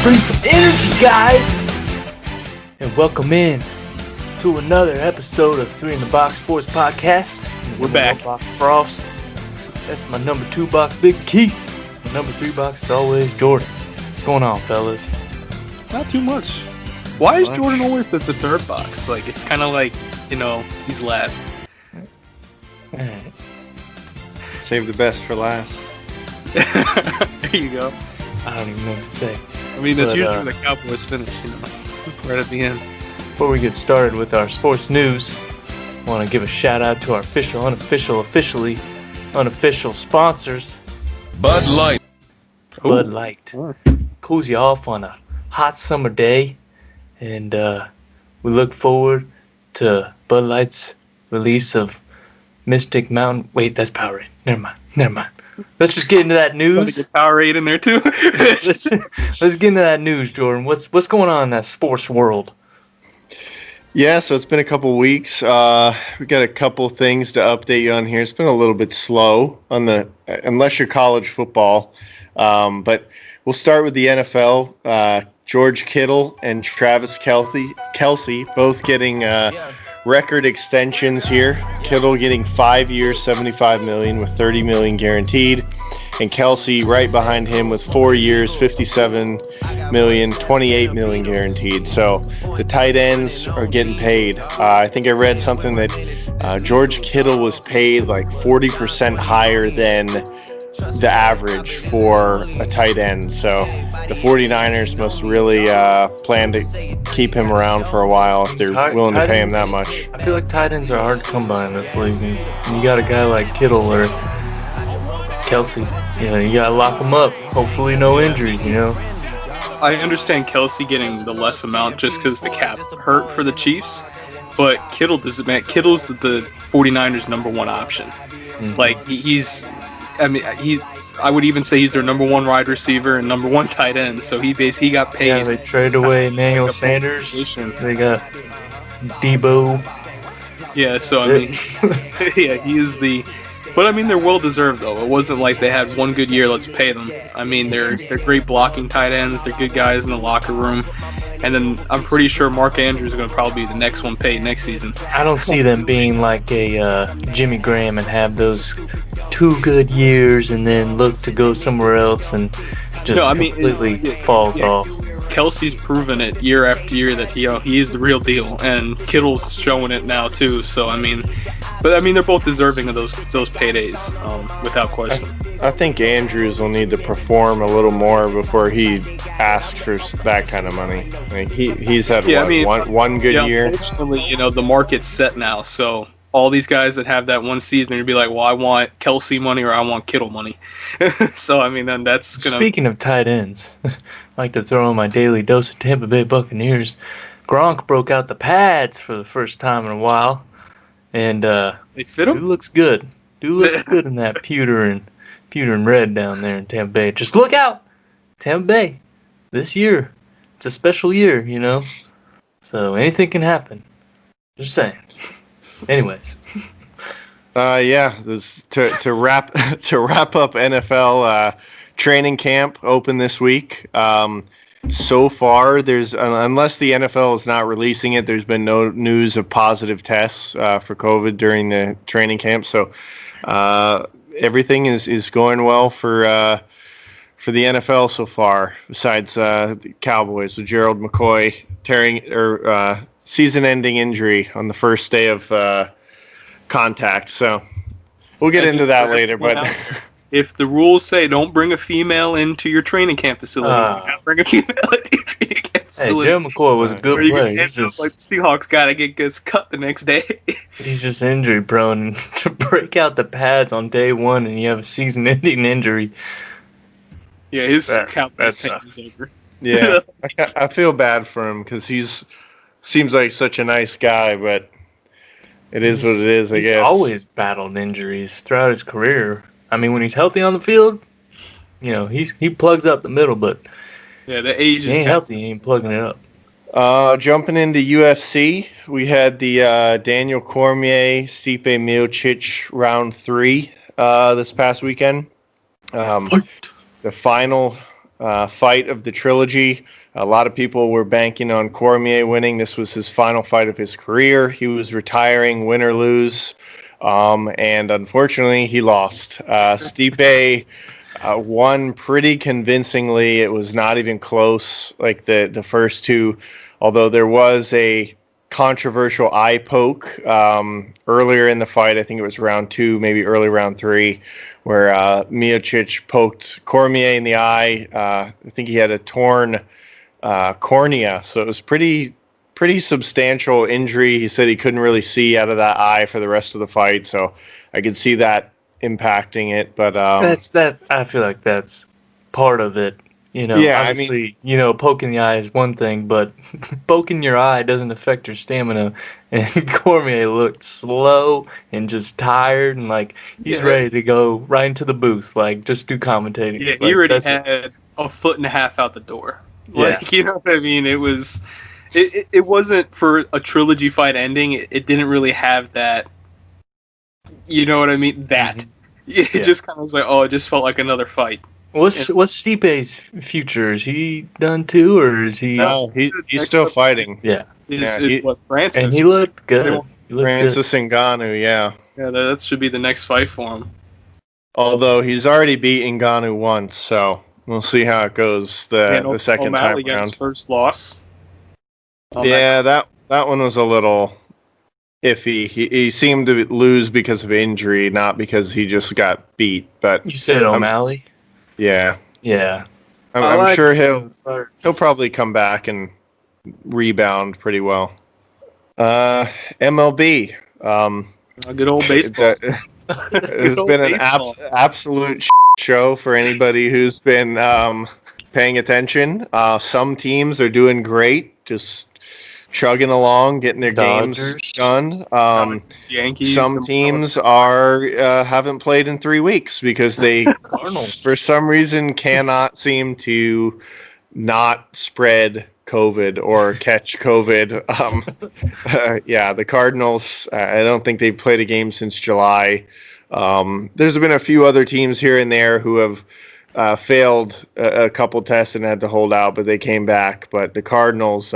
Bring some energy, guys! And welcome in to another episode of 3TBSports podcast. We're back. Box Frost. That's my number 2 box, Big Keith. My number 3 box is always Jordan. What's going on, fellas? Not too much. Why is Jordan always the third box? Like, it's kind of like, he's last. Alright. Save the best for last. There you go. I don't even know what to say. I mean, that's usually the Cowboys finish, right at the end. Before we get started with our sports news, I want to give a shout out to our official, unofficial sponsors. Bud Light. Bud Light. Cools you off on a hot summer day, and we look forward to Bud Light's release of Mystic Mountain. Wait, that's Powerade. Never mind. Let's just get into that news. Get Powerade in there too. let's get into that news, Jordan. What's going on in that sports world? Yeah, so it's been a couple weeks. We got a couple things to update you on here. It's been a little bit slow unless you're college football. But we'll start with the NFL. George Kittle and Travis Kelce both getting record extensions here. Kittle getting 5 years, $75 million with $30 million guaranteed, and Kelce right behind him with 4 years, $57 million, $28 million guaranteed. So the tight ends are getting paid. I think I read something that George Kittle was paid like 40% higher than the average for a tight end. So the 49ers must really plan to keep him around for a while if they're willing to pay him that much. I feel like tight ends are hard to come by in this league. And you got a guy like Kittle or Kelce, you got to lock them up. Hopefully no injuries, I understand Kelce getting the less amount just because the cap hurt for the Chiefs, but Kittle's the 49ers' number one option. Mm-hmm. Like, I would even say he's their number one wide receiver and number one tight end. So he got paid. Yeah, they traded away Emmanuel Sanders. They got Debo. Yeah, so yeah, he is the. But I mean, they're well deserved though. It wasn't like they had one good year. Let's pay them. I mean, they're great blocking tight ends. They're good guys in the locker room. And then I'm pretty sure Mark Andrews is going to probably be the next one paid next season. I don't see them being like a Jimmy Graham and have those 2 good years and then look to go somewhere else and just completely falls off. Kelce's proven it year after year that he is the real deal, and Kittle's showing it now too. So they're both deserving of those paydays, without question. I think Andrews will need to perform a little more before he asks for that kind of money. Like he's had one good year. Unfortunately, the market's set now, so all these guys that have that one season are going to be like, well, I want Kelce money or I want Kittle money. So, then that's going to... Speaking of tight ends, I like to throw in my daily dose of Tampa Bay Buccaneers. Gronk broke out the pads for the first time in a while. And they fit him? Dude looks good. Dude looks good in that pewter and red down there in Tampa Bay. Just look out! Tampa Bay. This year. It's a special year, So anything can happen. Just saying. Anyways, this to wrap up NFL training camp open this week. So far, there's unless the NFL is not releasing it, there's been no news of positive tests for COVID during the training camp. So everything is going well for the NFL so far. Besides the Cowboys with Gerald McCoy tearing season-ending injury on the first day of contact. So we'll get into that later. But if the rules say don't bring a female into your training camp facility, you can't bring a female into your training camp facility. Hey, Gerald McCoy was a good player. He's just like the Seahawks got to get cut the next day. He's just injury prone. To break out the pads on day one and you have a season-ending injury. Yeah, his count is over. Yeah, I feel bad for him because seems like such a nice guy, but it is what it is, I guess. He's always battled injuries throughout his career. I mean, when he's healthy on the field, he plugs up the middle, but the age he ain't healthy, he ain't plugging it up. Jumping into UFC, we had the Daniel Cormier, Stipe Miocic round 3 this past weekend. The final fight of the trilogy. A lot of people were banking on Cormier winning. This was his final fight of his career. He was retiring, win or lose. And unfortunately, he lost. Stipe won pretty convincingly. It was not even close, like the first two, although there was a controversial eye poke earlier in the fight. I think it was round 2, maybe early round 3, where Miocic poked Cormier in the eye. I think he had a torn cornea, so it was pretty substantial injury. He said he couldn't really see out of that eye for the rest of the fight, so I could see that impacting it. But I feel like that's part of it. Yeah, I obviously, poking the eye is one thing, but poking your eye doesn't affect your stamina. And Cormier looked slow and just tired, and like he's ready to go right into the booth, like just do commentating. Yeah, like, he already had a foot and a half out the door. Like, you know what I mean? It was, it wasn't for a trilogy fight ending. It didn't really have that. You know what I mean? That it just kind of was like, oh, it just felt like another fight. What's Stipe's future? Is he done too, or is he? No, he's still fighting. Yeah, is what Francis, and he looked good. Francis Ngannou, yeah. Yeah, that should be the next fight for him. Although he's already beat Ngannou once, so we'll see how it goes the second O'Malley time around. His first loss. Yeah, that one was a little iffy. He seemed to lose because of injury, not because he just got beat. But you said O'Malley? Yeah. I'm sure he'll probably come back and rebound pretty well. MLB. A good old baseball. It's been an absolute show for anybody who's been paying attention. Some teams are doing great, just chugging along, getting their games done. Yankees. Some teams are haven't played in 3 weeks because they, for some reason, cannot seem to not spread COVID or catch COVID. The Cardinals, I don't think they've played a game since July. There's been a few other teams here and there who have failed a couple tests and had to hold out, but they came back. But the Cardinals,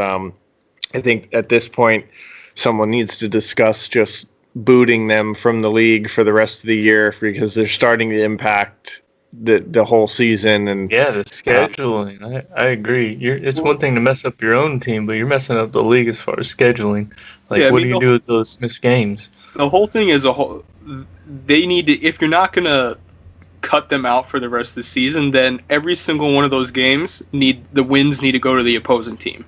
I think at this point, someone needs to discuss just booting them from the league for the rest of the year because they're starting to impact the whole season. And the scheduling. I agree. It's one thing to mess up your own team, but you're messing up the league as far as scheduling. Like, what do you do with those missed games? The whole thing is they need to. If you're not gonna cut them out for the rest of the season, then every single one of those games the wins need to go to the opposing team.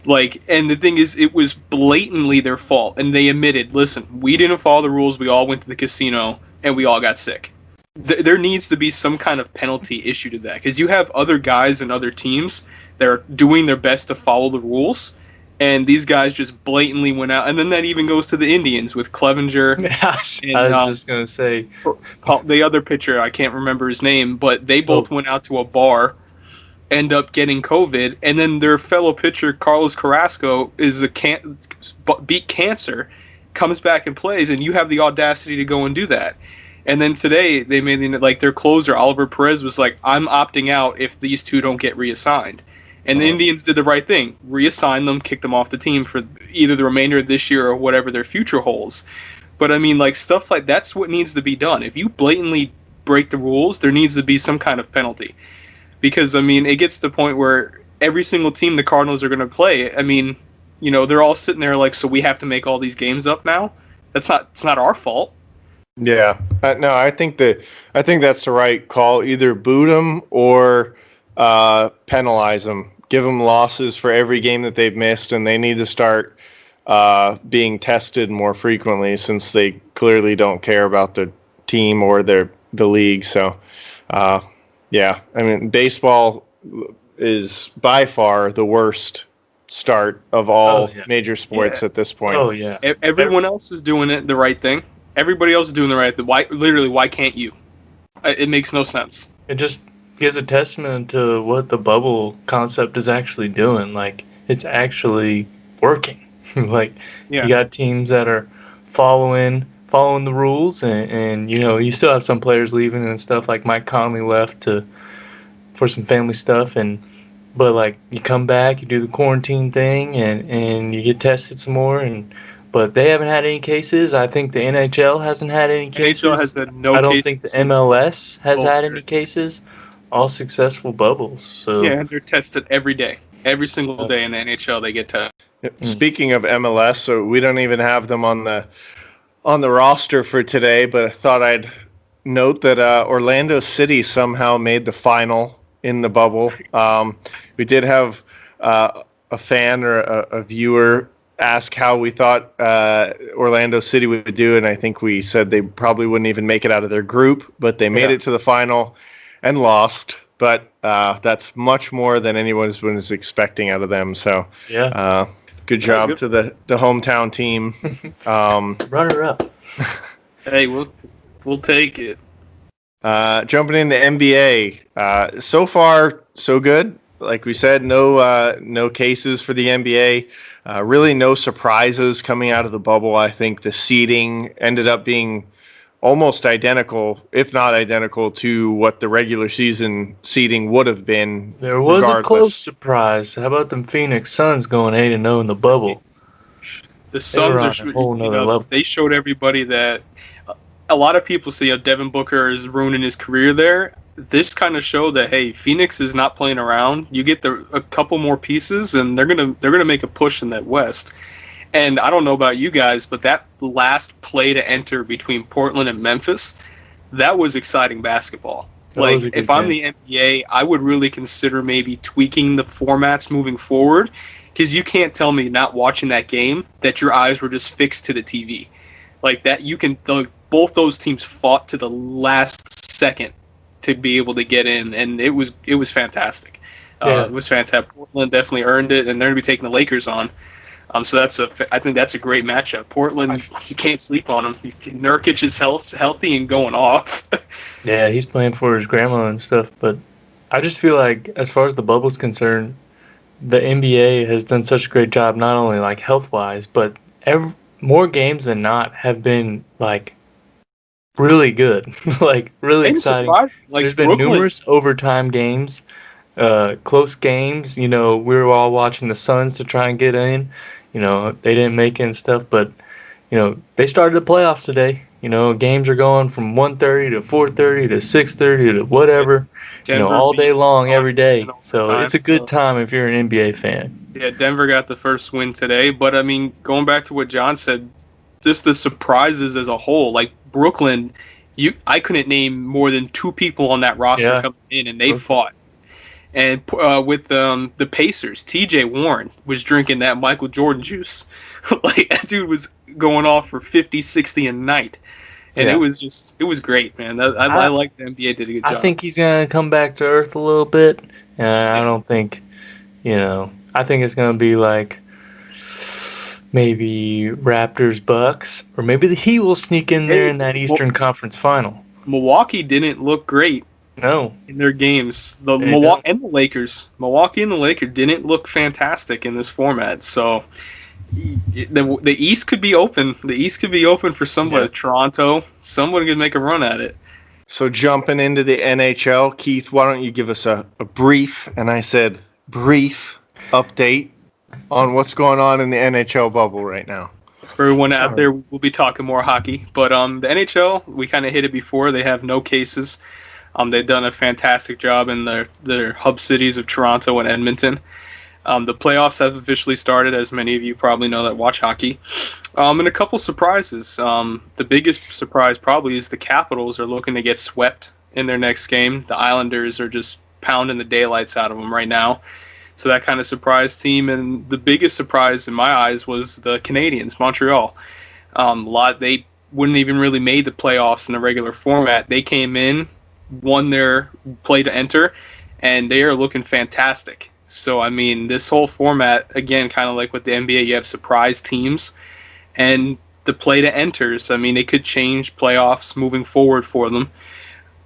Like, and the thing is, it was blatantly their fault, and they admitted, listen, we didn't follow the rules. We all went to the casino, and we all got sick. There needs to be some kind of penalty issue to that, because you have other guys and other teams that are doing their best to follow the rules, and these guys just blatantly went out. And then that even goes to the Indians with Clevenger. I was just going to say. The other pitcher, I can't remember his name, but they both went out to a bar, end up getting COVID, and then their fellow pitcher, Carlos Carrasco, beat cancer, comes back and plays, and you have the audacity to go and do that. And then today, they made their closer, Oliver Perez, was like, I'm opting out if these two don't get reassigned. And the Indians did the right thing. Reassigned them, kicked them off the team for either the remainder of this year or whatever their future holds. But, I mean, like, stuff like that's what needs to be done. If you blatantly break the rules, there needs to be some kind of penalty. Because, I mean, it gets to the point where every single team the Cardinals are going to play, I mean, they're all sitting there like, so we have to make all these games up now? It's not our fault. Yeah, no, I think that's the right call. Either boot them or penalize them. Give them losses for every game that they've missed, and they need to start being tested more frequently since they clearly don't care about the team or the league. So, yeah, I mean, baseball is by far the worst start of all major sports at this point. Oh yeah, everyone else is doing it the right thing. Everybody else is doing the right thing. Why can't you? It makes no sense. It just gives a testament to what the bubble concept is actually doing. Like, it's actually working. You got teams that are following the rules, and you still have some players leaving and stuff. Like Mike Conley left to for some family stuff, but like you come back, you do the quarantine thing, and you get tested some more, but they haven't had any cases. I think the NHL hasn't had any NHL has cases. had no I don't cases think the since MLS has both had any years. cases. All successful bubbles. Yeah, So and they're tested every day. Every single day in the NHL, they get tested. Speaking of MLS, so we don't even have them on the roster for today, but I thought I'd note that Orlando City somehow made the final in the bubble. We did have a fan or a viewer ask how we thought Orlando City would do, and I think we said they probably wouldn't even make it out of their group, but they made it to the final and lost. But that's much more than anyone was expecting out of them. So good job to the hometown team. Runner up. Hey, we'll take it. Jumping into NBA, so far so good. Like we said, no cases for the NBA. Really, no surprises coming out of the bubble. I think the seeding ended up being almost identical, if not identical, to what the regular season seeding would have been. There was a close regardless. surprise. How about them Phoenix Suns going 8-0 in the bubble? The They were Suns on a whole nother level. they showed everybody that a lot of people say Devin Booker is ruining his career there. This kind of showed that, hey, Phoenix is not playing around. You get a couple more pieces, and they're gonna make a push in that West. And I don't know about you guys, but that last play to enter between Portland and Memphis, that was exciting basketball. Like, if I'm the NBA, I would really consider maybe tweaking the formats moving forward, because you can't tell me not watching that game that your eyes were just fixed to the TV. Like that, both those teams fought to the last second to be able to get in, and it was fantastic. It was fantastic. Portland definitely earned it, and they're going to be taking the Lakers on. So I think that's a great matchup. Portland, you can't sleep on them. Nurkic is healthy and going off. Yeah, he's playing for his grandma and stuff. But I just feel like, as far as the bubble's concerned, the NBA has done such a great job, not only like health wise, but more games than not have been like really good, like really exciting. Like, there's been numerous overtime games, close games. We were all watching the Suns to try and get in. They didn't make it and stuff, but they started the playoffs today. Games are going from 1:30 to 4:30 to 6:30 to whatever. All day long, every day. So it's a good time if you're an NBA fan. Yeah, Denver got the first win today, but I mean, going back to what John said, just the surprises as a whole. Like Brooklyn, I couldn't name more than two people on that roster coming in, and they fought. And with the Pacers, T.J. Warren was drinking that Michael Jordan juice. Like, that dude was going off for 50, 60 a night. And it was great, man. I like the NBA did a good job. I think he's going to come back to earth a little bit. I don't think, I think it's going to be like maybe Raptors, Bucks, or maybe the Heat will sneak in there in that Eastern Conference final. Milwaukee didn't look great. No. In their games. Milwaukee and the Lakers didn't look fantastic in this format. So the East could be open. The East could be open for somebody. Yeah. Toronto, someone could make a run at it. So jumping into the NHL, Keith, why don't you give us a brief, and I said brief, update on what's going on in the NHL bubble right now. For everyone out there, we'll be talking more hockey. But the NHL, we kind of hit it before. They have no cases. They've done a fantastic job in their hub cities of Toronto and Edmonton. The playoffs have officially started, as many of you probably know that watch hockey. And a couple surprises. The biggest surprise probably is the Capitals are looking to get swept in their next game. The Islanders are just pounding the daylights out of them right now. So that kind of surprised team. And the biggest surprise in my eyes was the Canadiens, Montreal. They wouldn't even really made the playoffs in the regular format. They came in, won their play to enter, and they are looking fantastic. So, I mean, this whole format, again, kind of like with the NBA, you have surprise teams, and the play to enters, I mean, it could change playoffs moving forward for them.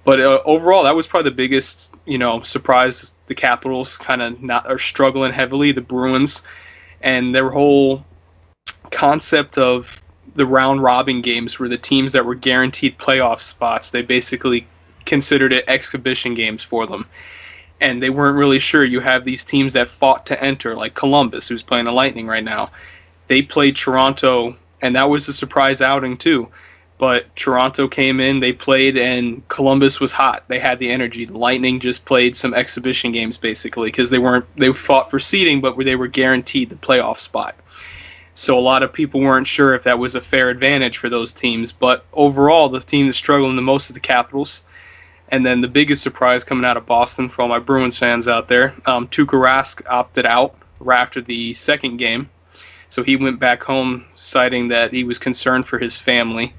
But overall, that was probably the biggest, surprise. The Capitals kind of are struggling heavily, the Bruins, and their whole concept of the round-robin games were the teams that were guaranteed playoff spots. They basically considered it exhibition games for them. and they weren't really sure. You have these teams that fought to enter, like Columbus, who's playing the Lightning right now. They played Toronto, and that was a surprise outing too. But Toronto came in, they played, and Columbus was hot. They had the energy. The Lightning just played some exhibition games basically because they fought for seeding, but they were guaranteed the playoff spot. So a lot of people weren't sure if that was a fair advantage for those teams. But overall, the team that's struggling the most is the Capitals. And then the biggest surprise coming out of Boston for all my Bruins fans out there, Tuukka Rask opted out after the second game. So he went back home citing that he was concerned for his family,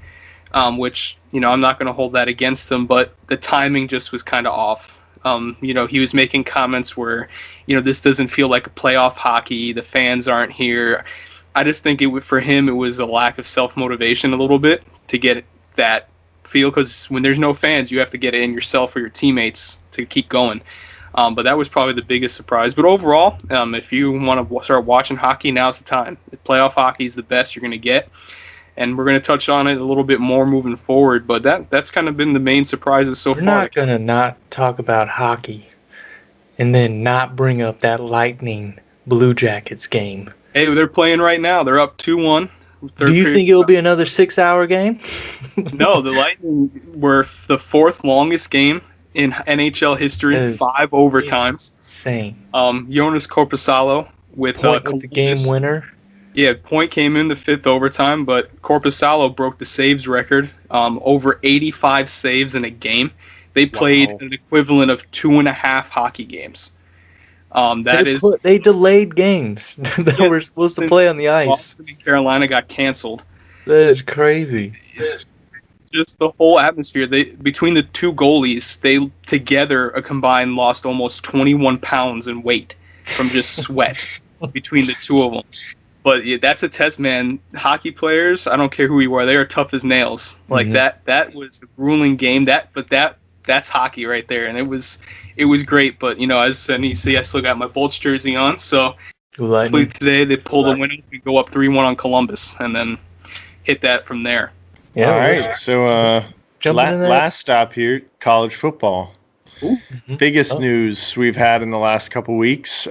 which, I'm not going to hold that against him, but the timing just was kind of off. He was making comments where, this doesn't feel like a playoff hockey. The fans aren't here. I just think for him, it was a lack of self-motivation a little bit to get that feel, because when there's no fans, you have to get it in yourself or your teammates to keep going. But that was probably the biggest surprise. But overall, if you want to start watching hockey, now's the time. Playoff hockey is the best you're going to get. And we're going to touch on it a little bit more moving forward. But that's kind of been the main surprises so far. We're not going to not talk about hockey and then not bring up that Lightning Blue Jackets game. Hey, they're playing right now. They're up 2-1. Do you think it'll be another 6-hour game? No, the Lightning were the fourth longest game in NHL history, 5 overtimes. Insane. Jonas Korpisalo with the game winner. Yeah, point came in the fifth overtime, but Korpisalo broke the saves record, over 85 saves in a game. They played an equivalent of 2.5 hockey games. They delayed games that were supposed to play on the ice. Boston and Carolina got canceled. That is crazy. Just the whole atmosphere. Between the two goalies, they together a combined lost almost 21 pounds in weight from just sweat between the two of them. But yeah, that's a test, man. Hockey players, I don't care who you are, they are tough as nails. Like that was a grueling game. That's hockey right there, and it was great. But as you see, I still got my Bolts jersey on. So hopefully today they pull the winner. We go up 3-1 on Columbus, and then hit that from there. Yeah. All right. So last stop here, college football. Biggest news we've had in the last couple weeks.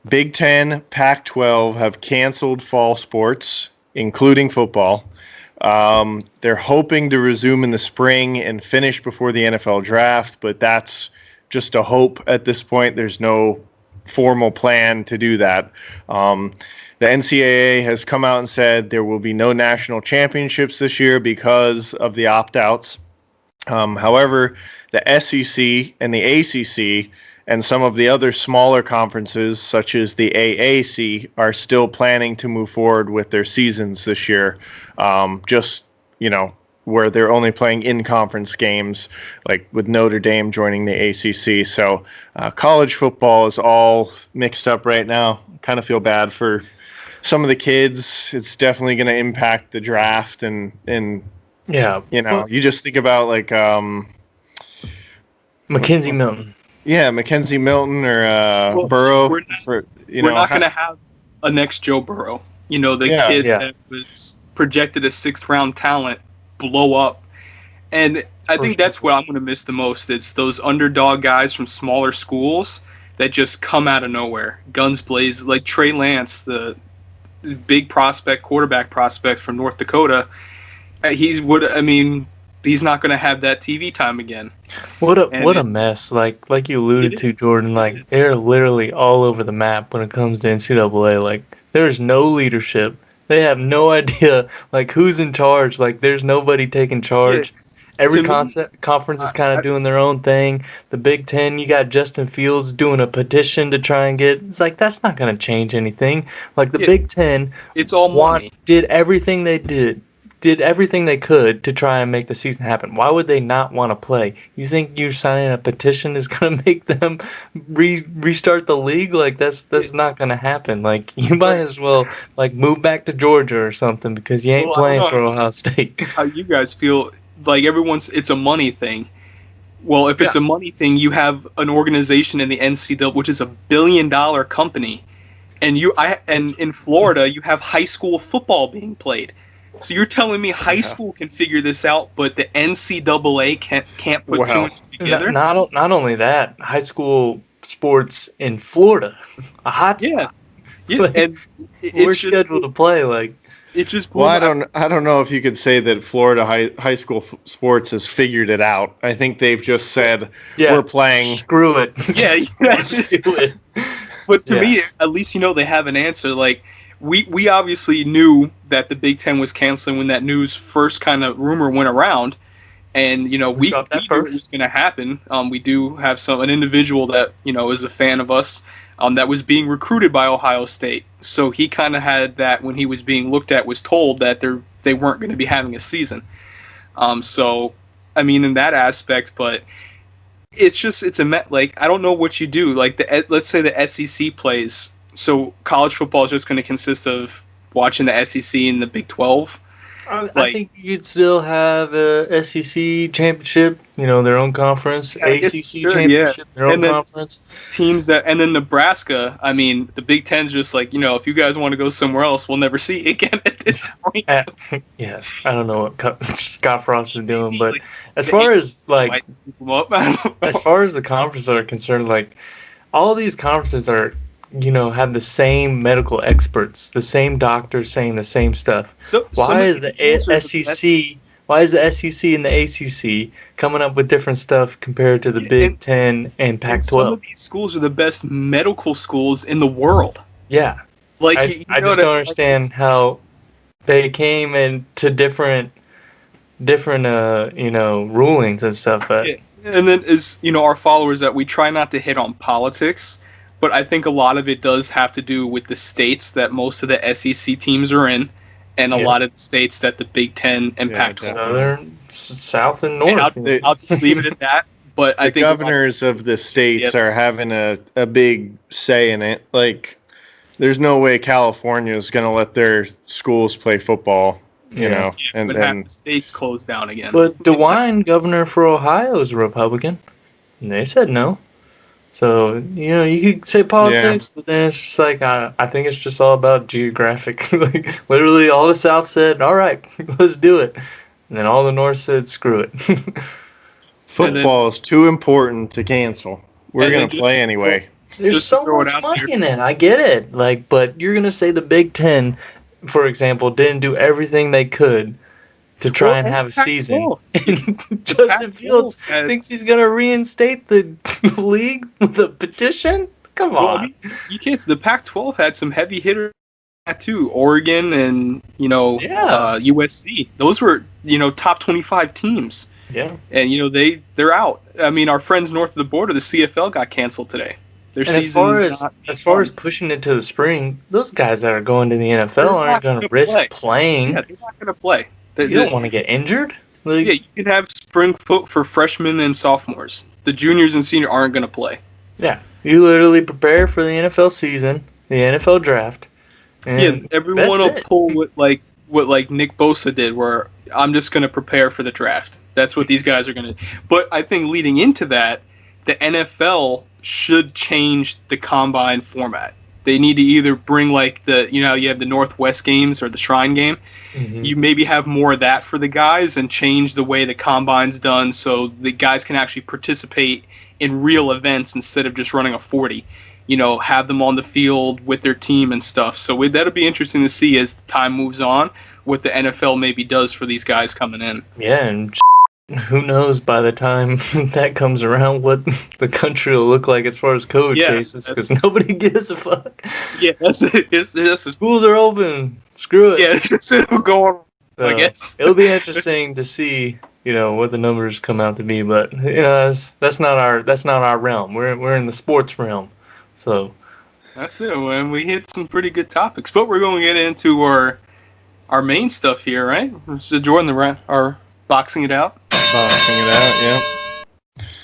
Big Ten, Pac-12 have canceled fall sports, including football. They're hoping to resume in the spring and finish before the NFL draft, but that's just a hope at this point. There's no formal plan to do that. The NCAA has come out and said there will be no national championships this year because of the opt-outs. However, the SEC and the ACC and some of the other smaller conferences, such as the AAC, are still planning to move forward with their seasons this year. Where they're only playing in-conference games, like with Notre Dame joining the ACC. So college football is all mixed up right now. Kind of feel bad for some of the kids. It's definitely going to impact the draft, and you just think about like Mackenzie Milton. Yeah, Mackenzie Milton or Burrow. We're not going to have a next Joe Burrow. Kid that was projected as 6th-round talent blow up. And I think that's what I'm going to miss the most. It's those underdog guys from smaller schools that just come out of nowhere. Guns blaze, like Trey Lance, the big quarterback prospect from North Dakota. He's not going to have that TV time again. What a mess. Like you alluded to, Jordan, like they're literally all over the map when it comes to NCAA. Like there's no leadership. They have no idea like who's in charge. Like there's nobody taking charge. Every conference is kind of doing their own thing. The Big Ten, you got Justin Fields doing a petition to try and get. It's like that's not going to change anything. Like the Big Ten, it's all money. Did everything they could to try and make the season happen. Why would they not want to play? You think you signing a petition is going to make them restart the league? Like that's not going to happen. Like you might as well like move back to Georgia or something because you ain't playing for Ohio State. How you guys feel? Like it's a money thing. Well, if it's a money thing, you have an organization in the NCAA, which is $1 billion company, and in Florida you have high school football being played. So you're telling me high school can figure this out, but the NCAA can't put two and two together? Not only that, high school sports in Florida, a hot Yeah, spot. yeah, Like, and we're it's just scheduled to play. Like, it just blew Well, my. I don't know if you could say that Florida high school sports has figured it out. I think they've just said yeah, we're playing. Screw it. Yeah, Just do it. But to Yeah. me, at least they have an answer. Like we obviously knew that the Big Ten was canceling when that news first kind of rumor went around, and we dropped that knew it first. was going to happen. We do have an individual that is a fan of us, that was being recruited by Ohio State. So he kind of had that when he was being looked at, was told that they weren't going to be having a season. So I mean, in that aspect, but it's like I don't know what you do. Like let's say the SEC plays, so college football is just going to consist of watching the SEC and the Big 12. I think you'd still have a SEC championship, their own conference, I guess, ACC sure, championship, their own And then conference. teams and then Nebraska. I mean, the Big Ten's just like if you guys want to go somewhere else, we'll never see you again at this point. Yes, I don't know what Scott Frost is doing, but Like, as far as like as as far as the conferences are concerned, like all these conferences are, have the same medical experts, the same doctors saying the same stuff. Why is the SEC? Why is the SEC and the ACC coming up with different stuff compared to the Big Ten and Pac-12? Some of these schools are the best medical schools in the world. Yeah, like I just don't understand how they came into different rulings and stuff. But yeah. And then our followers that we try not to hit on politics, but I think a lot of it does have to do with the states that most of the SEC teams are in, and a lot of the states that the Big Ten and Pac-12. Southern, South, and North. I'll just leave it at that. But I think governors of the states are having a big say in it. Like, there's no way California is going to let their schools play football. And have the states closed down again. But DeWine, governor for Ohio, is a Republican, and they said no. So you could say politics, but then it's just like I think it's just all about geographic. Like literally, all the South said, "All right, let's do it," and then all the North said, "Screw it." Football is too important to cancel. We're gonna play anyway. There's so much money in it. I get it. Like, but you're gonna say the Big Ten, for example, didn't do everything they could to try and have a season. And Justin Fields thinks he's going to reinstate the league with a petition? Come on. I mean, you can't. The Pac-12 had some heavy hitters too. Oregon and, USC. Those were, top 25 teams. Yeah. And, they're out. I mean, our friends north of the border, the CFL got canceled today. Their as far as pushing it to the spring, those guys that are going to the NFL aren't going to risk playing. Yeah, they're not going to play. You don't want to get injured. Like, yeah, you can have spring foot for freshmen and sophomores. The juniors and seniors aren't going to play. Yeah, you literally prepare for the NFL season, the NFL draft. And everyone will pull what Nick Bosa did, where I'm just going to prepare for the draft. That's what these guys are going to. But I think leading into that, the NFL should change the combine format. They need to either bring you have the Northwest games or the Shrine game. Mm-hmm. You maybe have more of that for the guys and change the way the combine's done so the guys can actually participate in real events instead of just running a 40. Have them on the field with their team and stuff. So that'll be interesting to see as the time moves on what the NFL maybe does for these guys coming in. Yeah, and who knows by the time that comes around what the country will look like as far as COVID cases, because nobody gives a fuck. Yeah, that's it. Schools are open. Screw it. Yeah, it's just going. I guess it'll be interesting to see, what the numbers come out to be. But that's not our realm. We're in the sports realm, so that's it. Man, we hit some pretty good topics, but we're going to get into our main stuff here, right? So Jordan, our boxing it out. Boxing it out,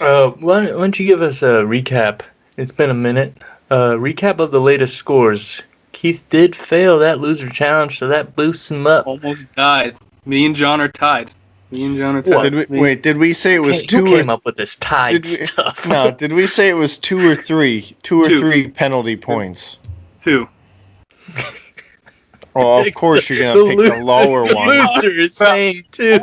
yeah. Why don't you give us a recap? It's been a minute. Recap of the latest scores. Keith did fail that loser challenge, so that boosts him up. Almost died. Me and John are tied. Did we say it was two? Who came up with this tied stuff? No, did we say it was 2 or 3? 2 or 3 penalty points? 2. Well, of course you're gonna pick the lower the one. loser is saying 2.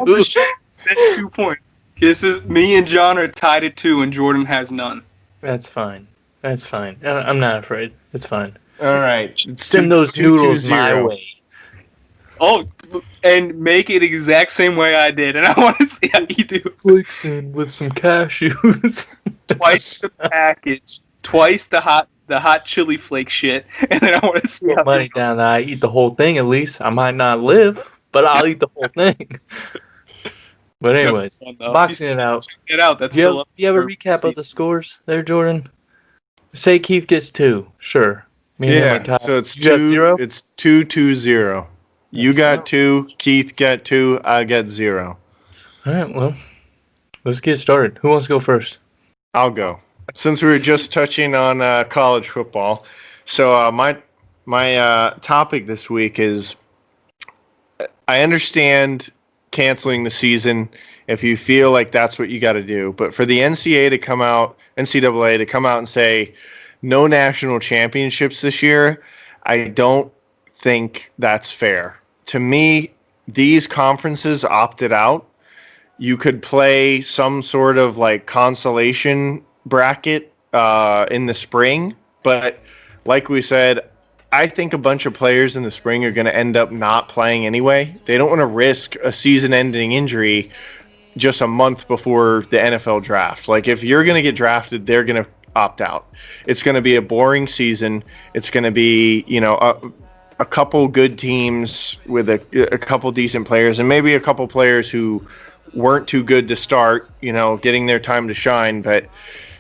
2 points. This is me and John are tied at 2, and Jordan has none. That's fine. That's fine. I'm not afraid. It's fine. All right. Send those noodles my way. Oh, and make it exact same way I did, and I want to see how you do. Flakes in with some cashews. Twice the package, twice the hot chili flake shit, and then I want to see how Money down that I eat the whole thing at least. I might not live, but I'll eat the whole thing. But anyways, boxing it out. Get out. That's Do still up. you have a recap of the scores there, Jordan? Say Keith gets 2. Sure. Me and him are tied. So it's You got 2. 0? It's 2-2-0. You got 2. Keith got 2. I got 0. All right. Well, let's get started. Who wants to go first? I'll go. Since we were just touching on college football, so my topic this week is I understand canceling the season if you feel like that's what you got to do, but for the NCAA to come out and say no national championships this year, I don't think that's fair. To me, these conferences opted out. You could play some sort of like consolation bracket in the spring, but like we said, I think a bunch of players in the spring are going to end up not playing anyway. They don't want to risk a season-ending injury just a month before the NFL draft. Like, if you're going to get drafted, they're going to opt out. It's going to be a boring season. It's going to be, a couple good teams with a couple decent players, and maybe a couple players who weren't too good to start, getting their time to shine. But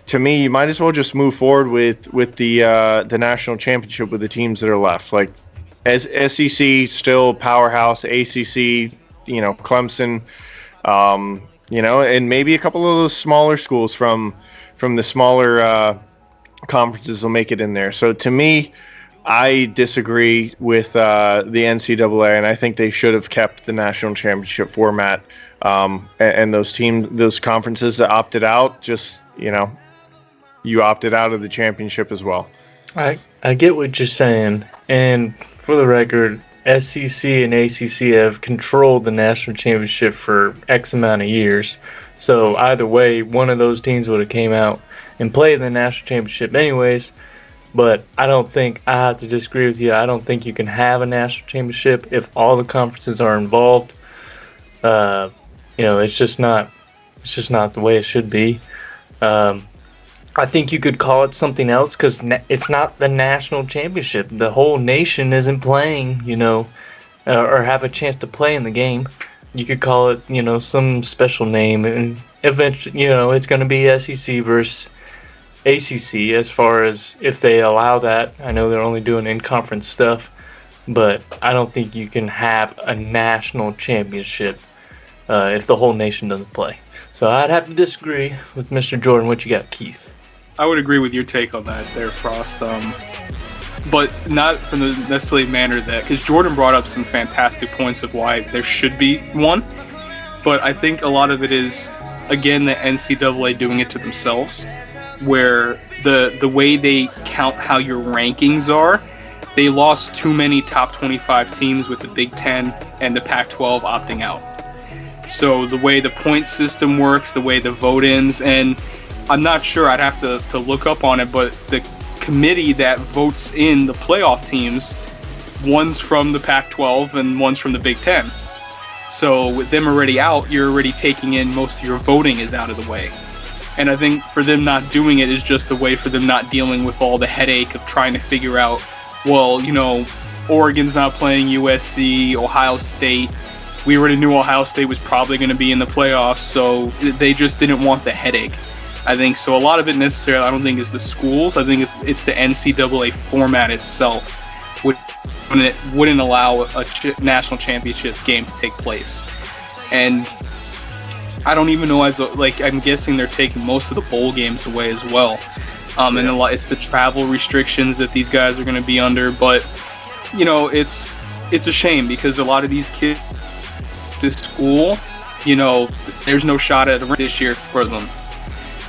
to me, you might as well just move forward with the national championship with the teams that are left. Like, as SEC still powerhouse, ACC, Clemson, and maybe a couple of those smaller schools from the smaller conferences will make it in there. So to me, I disagree with the NCAA, and I think they should have kept the national championship format. And those conferences that opted out, just you opted out of the championship as well. I get what you're saying, and for the record, SEC and ACC have controlled the national championship for X amount of years. So either way, one of those teams would have came out and played the national championship anyways. But I have to disagree with you. I don't think you can have a national championship if all the conferences are involved. It's just not the way it should be. I think you could call it something else because it's not the national championship. The whole nation isn't playing, or have a chance to play in the game. You could call it, some special name, and eventually, it's going to be SEC versus ACC as far as if they allow that. I know they're only doing in-conference stuff, but I don't think you can have a national championship if the whole nation doesn't play. So I'd have to disagree with Mr. Jordan. What you got, Keith? I would agree with your take on that there, Frost. But not from the necessarily manner that, because Jordan brought up some fantastic points of why there should be one. But I think a lot of it is, again, the NCAA doing it to themselves, where the way they count how your rankings are, they lost too many top 25 teams with the Big Ten and the Pac-12 opting out. So the way the point system works, the way the vote-ins, and I'm not sure, I'd have to look up on it, but the committee that votes in the playoff teams, one's from the Pac-12 and one's from the Big Ten. So with them already out, you're already taking in most of your voting is out of the way. And I think for them not doing it is just a way for them not dealing with all the headache of trying to figure out, well, Oregon's not playing USC, Ohio State. We already knew Ohio State was probably going to be in the playoffs, so they just didn't want the headache. I think so. A lot of it necessarily, I don't think, is the schools. I think it's the NCAA format itself, which wouldn't allow a national championship game to take place. And I don't even know, I'm guessing they're taking most of the bowl games away as well. And it's the travel restrictions that these guys are going to be under. But it's a shame because a lot of these kids to school, there's no shot at this year for them.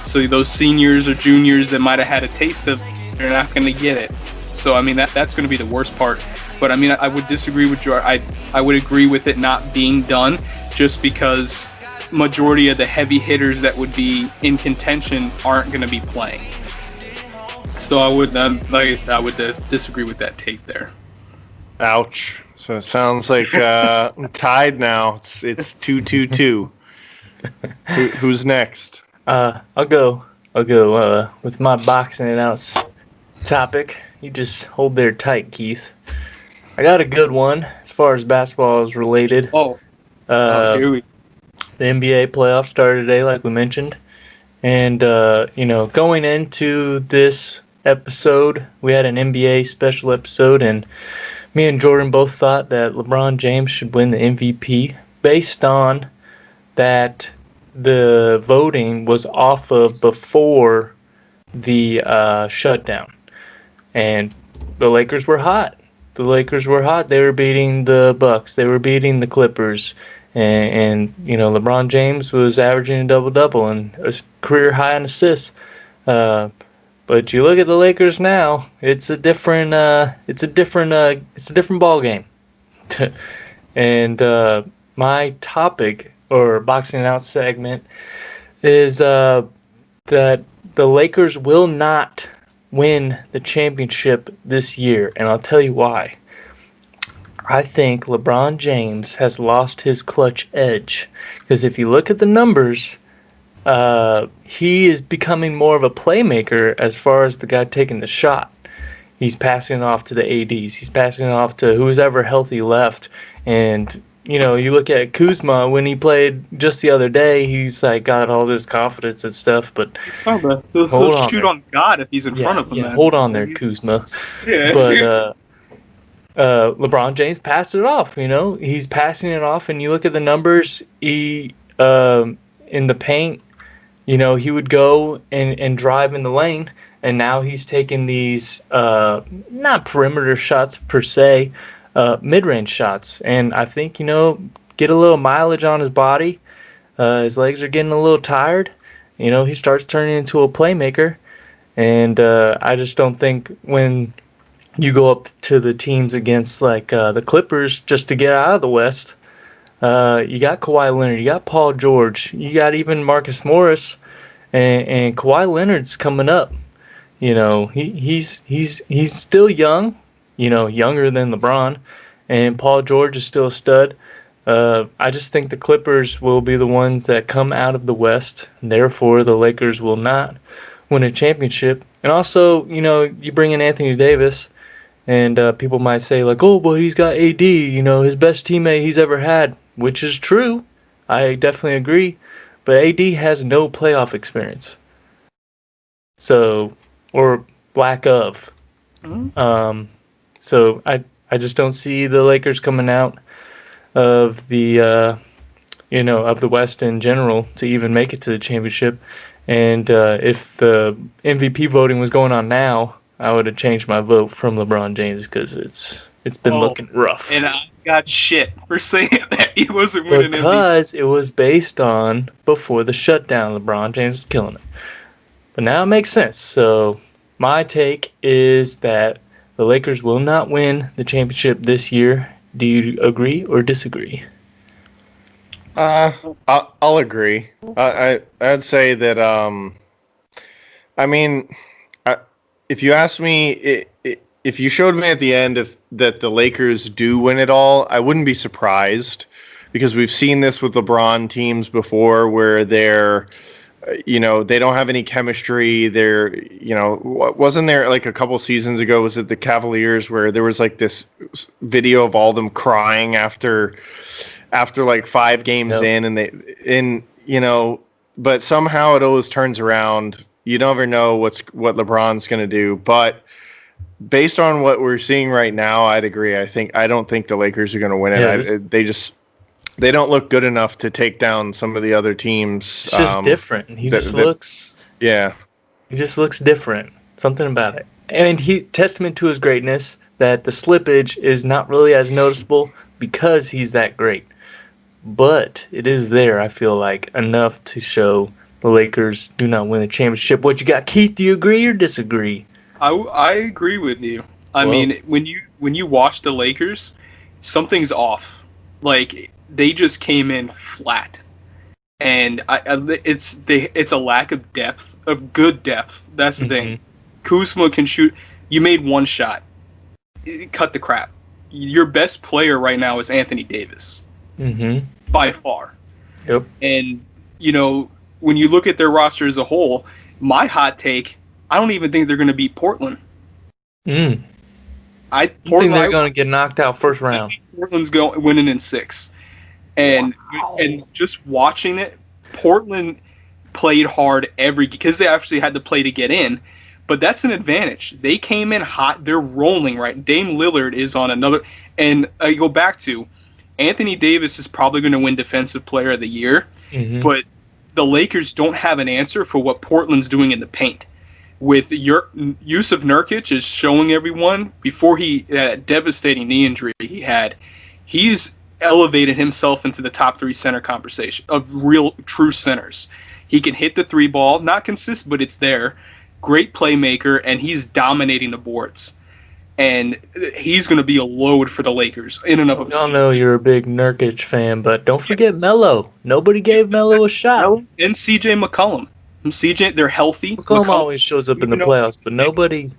So those seniors or juniors that might have had a taste of, they're not going to get it. So I mean that's going to be the worst part. But I mean, I would disagree with George. I would agree with it not being done, just because majority of the heavy hitters that would be in contention aren't going to be playing. So I would, like I said, I would disagree with that take there. Ouch. So it sounds like I'm tied now. It's 2-2-2. Who's next? I'll go with my boxing it out topic. You just hold there tight, Keith. I got a good one as far as basketball is related. Here we. The NBA playoffs started today, like we mentioned, and going into this episode, we had an NBA special episode, and me and Jordan both thought that LeBron James should win the MVP based on that the voting was off of before the shutdown. And the Lakers were hot. They were beating the Bucks. They were beating the Clippers. And LeBron James was averaging a double-double and a career high in assists. But you look at the Lakers now, it's a different ball game. And my topic or boxing out segment is that the Lakers will not win the championship this year, and I'll tell you why. I think LeBron James has lost his clutch edge, because if you look at the numbers, he is becoming more of a playmaker as far as the guy taking the shot. He's passing it off to the ADs. He's passing it off to who's ever healthy left. And, you look at Kuzma, when he played just the other day, he's like got all this confidence and stuff, but he'll shoot on God if he's in front of him. Yeah, hold on there, Kuzma. Yeah. But LeBron James passed it off, He's passing it off, and you look at the numbers, he in the paint, he would go and drive in the lane, and now he's taking these not perimeter shots per se, mid-range shots. And I think, get a little mileage on his body. His legs are getting a little tired. He starts turning into a playmaker. And I just don't think when you go up to the teams against like the Clippers just to get out of the West, you got Kawhi Leonard, you got Paul George, you got even Marcus Morris, and Kawhi Leonard's coming up. He's still young, younger than LeBron, and Paul George is still a stud. I just think the Clippers will be the ones that come out of the West, and therefore the Lakers will not win a championship. And also, you bring in Anthony Davis, and people might say, like, oh, but he's got AD, his best teammate he's ever had, which is true. I definitely agree. But AD has no playoff experience. So, or lack of. So I just don't see the Lakers coming out of the, of the West in general to even make it to the championship. And if the MVP voting was going on now, I would have changed my vote from LeBron James because it's been looking rough. And I got shit for saying that he wasn't winning MVP. Because it was based on before the shutdown, LeBron James was killing it. But now it makes sense. So my take is that the Lakers will not win the championship this year. Do you agree or disagree? I'll agree. I'd say that. If you asked me, if you showed me at the end that the Lakers do win it all, I wouldn't be surprised, because we've seen this with LeBron teams before, where they're, they don't have any chemistry. They're, wasn't there like a couple seasons ago? Was it the Cavaliers where there was like this video of all them crying after like 5 games in, but somehow it always turns around. You never know what LeBron's going to do, but based on what we're seeing right now, I'd agree. I don't think the Lakers are going to win it. They don't look good enough to take down some of the other teams. It's just different. He just looks different. Something about it. And testament to his greatness that the slippage is not really as noticeable because he's that great. But it is there, I feel like, enough to show the Lakers do not win the championship. What you got, Keith? Do you agree or disagree? I agree with you. I mean, when when you watch the Lakers, something's off. Like they just came in flat, and it's a lack of depth, of good depth. That's the thing. Kuzma can shoot. You made one shot. Cut the crap. Your best player right now is Anthony Davis, by far. Yep. And when you look at their roster as a whole, my hot take, I don't even think they're going to beat Portland. You think they're going to get knocked out first round? Portland's winning in 6. And just watching it, Portland played hard because they actually had to play to get in. But that's an advantage. They came in hot. They're rolling, right? Dame Lillard is on another. And I go back to Anthony Davis is probably going to win Defensive Player of the Year. But the Lakers don't have an answer for what Portland's doing in the paint. With Yusuf Nurkic is showing everyone, before that devastating knee injury he had, he's elevated himself into the top 3 center conversation of real, true centers. He can hit the 3 ball, not consistent, but it's there. Great playmaker, and he's dominating the boards. And he's going to be a load for the Lakers in and of himself. I know you're a big Nurkic fan, but don't forget Melo. Nobody gave Melo a shot. And CJ McCollum. They're healthy. McCollum always shows up in the playoffs, but nobody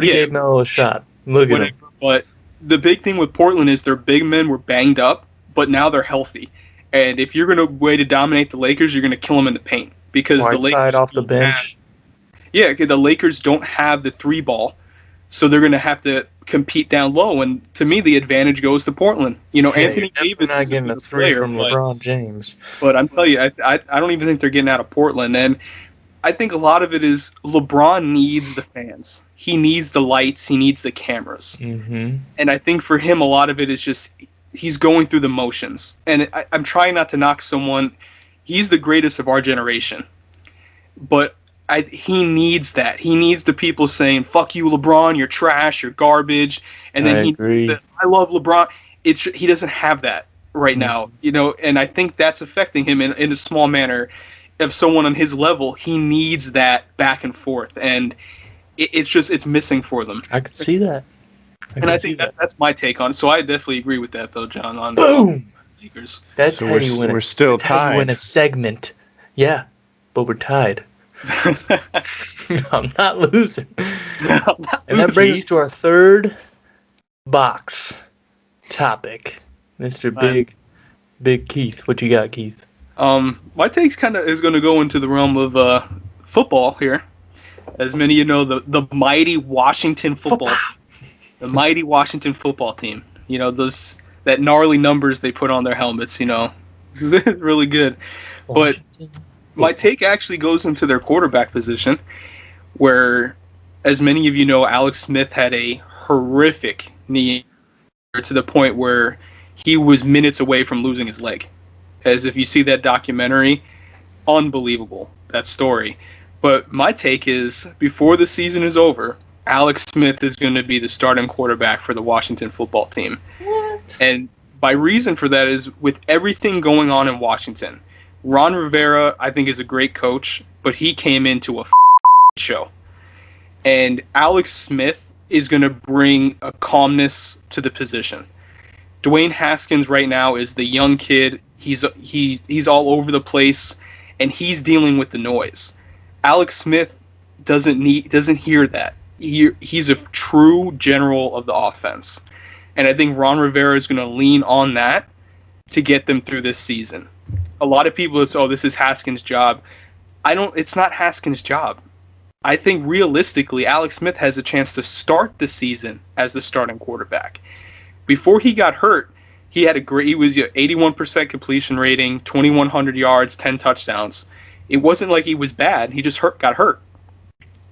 gave Melo a shot. Look at him. But the big thing with Portland is their big men were banged up, but now they're healthy. And if you're going to way to dominate the Lakers, you're going to kill them in the paint. Because the Lakers off the bench. The Lakers don't have the 3 ball, so they're going to have to compete down low. And to me, the advantage goes to Portland. Anthony Davis not getting a 3 from LeBron James. But I'm telling you, I don't even think they're getting out of Portland. And I think a lot of it is LeBron needs the fans. He needs the lights. He needs the cameras. And I think for him, a lot of it is just he's going through the motions. And I'm trying not to knock someone. He's the greatest of our generation. But he needs that. He needs the people saying, "Fuck you, LeBron. You're trash. You're garbage." And then I love LeBron. He doesn't have that right now, And I think that's affecting him in a small manner. Of someone on his level, he needs that back and forth, and it's missing for them. I could see that. I think that's my take on it. So I definitely agree with that, though, John. On Boom. Lakers. That's how you win. We're still tied. How you win a segment. Yeah, but we're tied. I'm not losing. And that brings us to our third box topic, Mr. Big Keith. What you got, Keith? My take's is going to go into the realm of football here. As many of you know, the mighty Washington football, the mighty Washington football team. That gnarly numbers they put on their helmets. Really good. But my take actually goes into their quarterback position, where, as many of you know, Alex Smith had a horrific knee to the point where he was minutes away from losing his leg. As if you see that documentary, unbelievable, that story. But my take is, before the season is over, Alex Smith is going to be the starting quarterback for the Washington football team. What? And my reason for that is, with everything going on in Washington, Ron Rivera, I think, is a great coach, but he came into a show. And Alex Smith is going to bring a calmness to the position. Dwayne Haskins right now is the young kid. He's all over the place, and he's dealing with the noise. Alex Smith doesn't hear that. He's a true general of the offense. And I think Ron Rivera is going to lean on that to get them through this season. A lot of people say, "Oh, this is Haskins' job." It's not Haskins' job. I think realistically, Alex Smith has a chance to start the season as the starting quarterback. Before he got hurt, he was 81% completion rating, 2,100 yards, 10 touchdowns. It wasn't like he was bad. He just got hurt.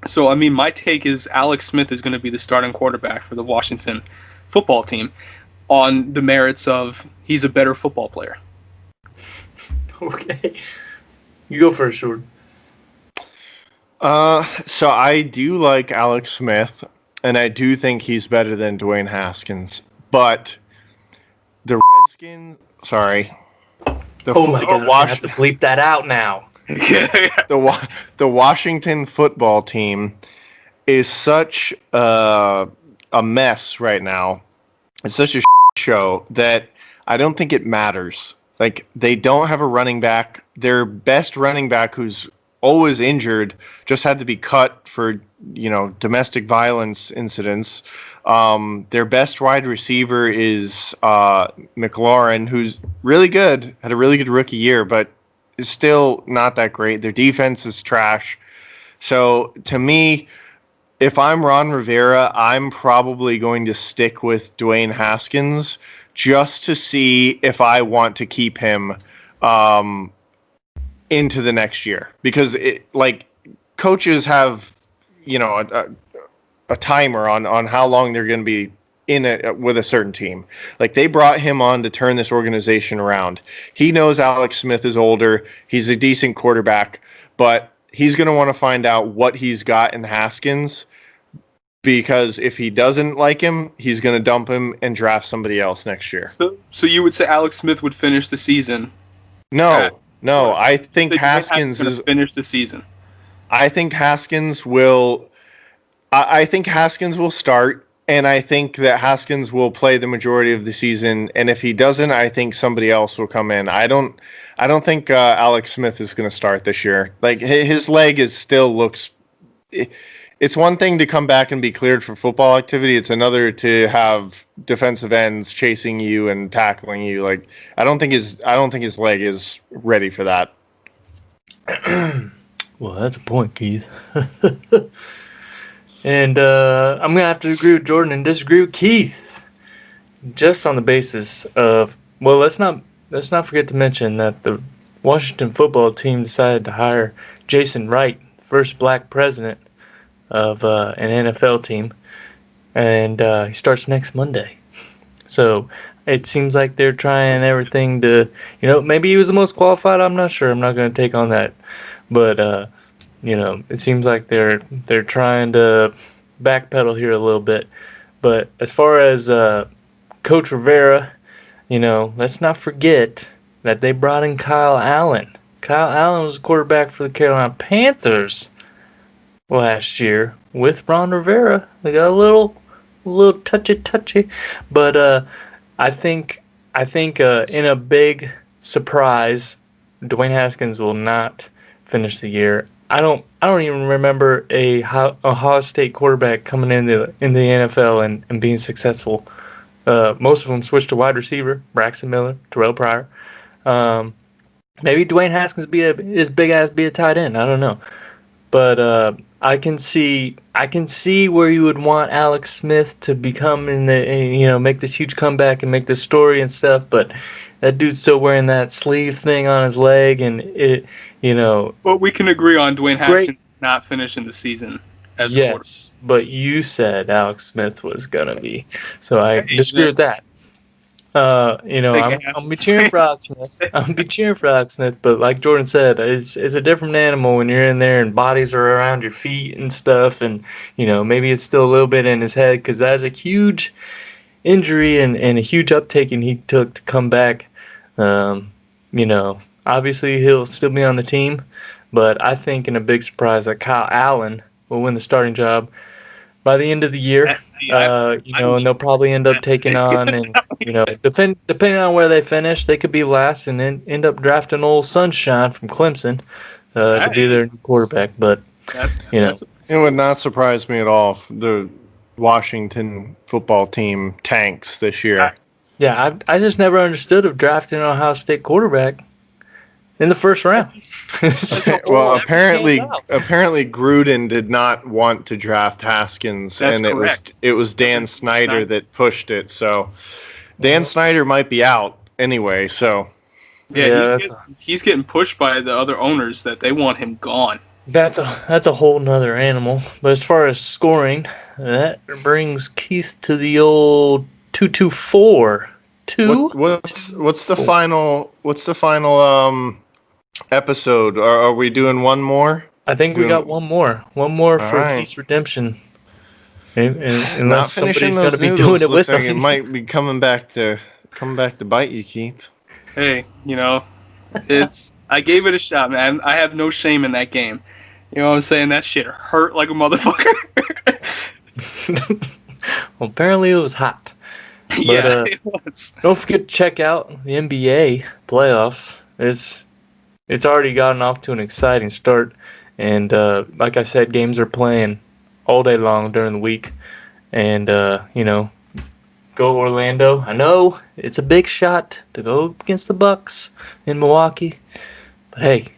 So, my take is Alex Smith is going to be the starting quarterback for the Washington football team on the merits of he's a better football player. Okay. You go first, Jordan. So I do like Alex Smith, and I do think he's better than Dwayne Haskins. But the Redskins, sorry. Oh my God, I have to bleep that out now. The Washington football team is such a mess right now. It's such a show that I don't think it matters. Like, they don't have a running back. Their best running back, who's always injured, just had to be cut for, domestic violence incidents. Their best wide receiver is McLaurin, who's really good, had a really good rookie year, but is still not that great. Their defense is trash. So to me, if I'm Ron Rivera, I'm probably going to stick with Dwayne Haskins just to see if I want to keep him into the next year. Because, coaches have, a timer on how long they're going to be with a certain team. Like, they brought him on to turn this organization around. He knows Alex Smith is older. He's a decent quarterback, but he's going to want to find out what he's got in Haskins, because if he doesn't like him, he's going to dump him and draft somebody else next year. So you would say Alex Smith would finish the season? No. I think Haskins is finish the season. I think Haskins will. I think Haskins will start, and I think that Haskins will play the majority of the season. And if he doesn't, I think somebody else will come in. I don't think Alex Smith is going to start this year. Like, his leg still looks. It's one thing to come back and be cleared for football activity. It's another to have defensive ends chasing you and tackling you. Like, I don't think his leg is ready for that. Well, that's a point, Keith. And I'm gonna have to agree with Jordan and disagree with Keith, just on the basis of, well, let's not forget to mention that the Washington football team decided to hire Jason Wright, first black president of an NFL team, and he starts next Monday. So it seems like they're trying everything to, maybe he was the most qualified. I'm not sure. I'm not going to take on that, but it seems like they're trying to backpedal here a little bit. But as far as Coach Rivera, let's not forget that they brought in Kyle Allen. Kyle Allen was quarterback for the Carolina Panthers last year with Ron Rivera. They got a little touchy, but I think in a big surprise, Dwayne Haskins will not finish the year. I don't even remember a Ohio State quarterback coming in the NFL and being successful. Most of them switched to wide receiver: Braxton Miller, Terrell Pryor. Maybe Dwayne Haskins be a tight end. I don't know, but I can see where you would want Alex Smith to become make this huge comeback and make this story and stuff, but that dude's still wearing that sleeve thing on his leg, and Well, we can agree on Dwayne Haskins not finishing the season as a quarterback. Yes, but you said Alex Smith was gonna be, so I disagree with that. I'm be cheering for Alex Smith. I'm be cheering for Alex Smith, but like Jordan said, it's a different animal when you're in there and bodies are around your feet and stuff, and maybe it's still a little bit in his head, because that's a huge injury and a huge uptaking he took to come back. Obviously he'll still be on the team, but I think in a big surprise that Kyle Allen will win the starting job by the end of the year. And they'll probably end up taking on, and depending on where they finish, they could be last and then end up drafting old Sunshine from Clemson to be their new quarterback. But it would not surprise me at all if the Washington football team tanks this year. I just never understood of drafting an Ohio State quarterback in the first round. Well, apparently Gruden did not want to draft Haskins. That's and correct. it was Dan Snyder that pushed it. So Dan Snyder might be out anyway. So he's getting pushed by the other owners that they want him gone. That's a whole nother animal. But as far as scoring, that brings Keith to the old 224. What's the final episode? Are we doing one more? I think we got one more. One more for right. Keith's redemption. Unless somebody's going to be doing it with him. It might be coming back to bite you, Keith. Hey, I gave it a shot, man. I have no shame in that game. You know what I'm saying? That shit hurt like a motherfucker. Well, apparently it was hot. But, Yeah, it was. don't forget to check out the NBA playoffs. It's already gotten off to an exciting start, and like I said, games are playing all day long during the week, and go Orlando. I know it's a big shot to go against the Bucks in Milwaukee, but hey,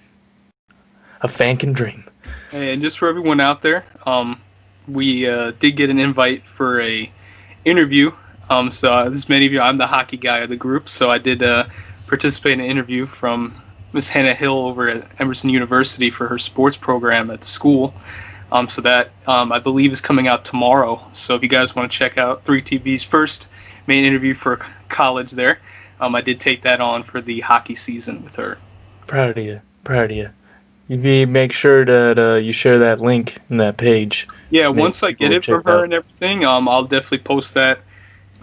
a fan can dream. Hey, and just for everyone out there, we did get an invite for a interview. So as many of you, I'm the hockey guy of the group, so I did participate in an interview from Miss Hannah Hill over at Emerson University for her sports program at the school. So that I believe is coming out tomorrow. So if you guys want to check out 3TB's first main interview for college there, I did take that on for the hockey season with her. Proud of you. Proud of you. You make sure that you share that link in that page. Yeah, Make once I get people it for check her out. and everything, I'll definitely post that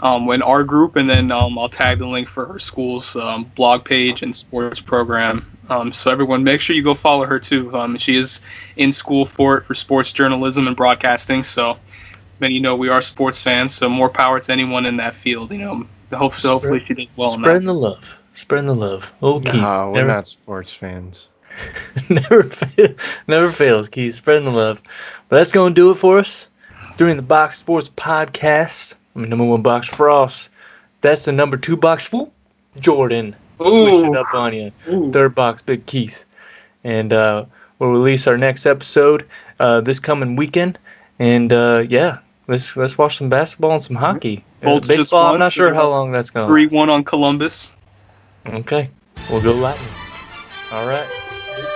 in our group, and then I'll tag the link for her school's blog page and sports program. So everyone, make sure you go follow her too. She is in school for sports journalism and broadcasting. So, many we are sports fans. So more power to anyone in that field. Hopefully she does well in that. Spreading the love. Spreading the love. Oh, Keith. No, we're not sports fans. never fails, Keith. Spreading the love. But that's going to do it for us during the Box Sports Podcast. I'm number one box Frost. That's the number two box Whoop Jordan. Switch it up on you. Ooh. Third box Big Keith. And we'll release our next episode this coming weekend. And let's watch some basketball and some hockey. Bolts just Baseball, won, I'm not so sure how long that's going. 3-1 on Columbus. Okay, we'll go Lightning. All right.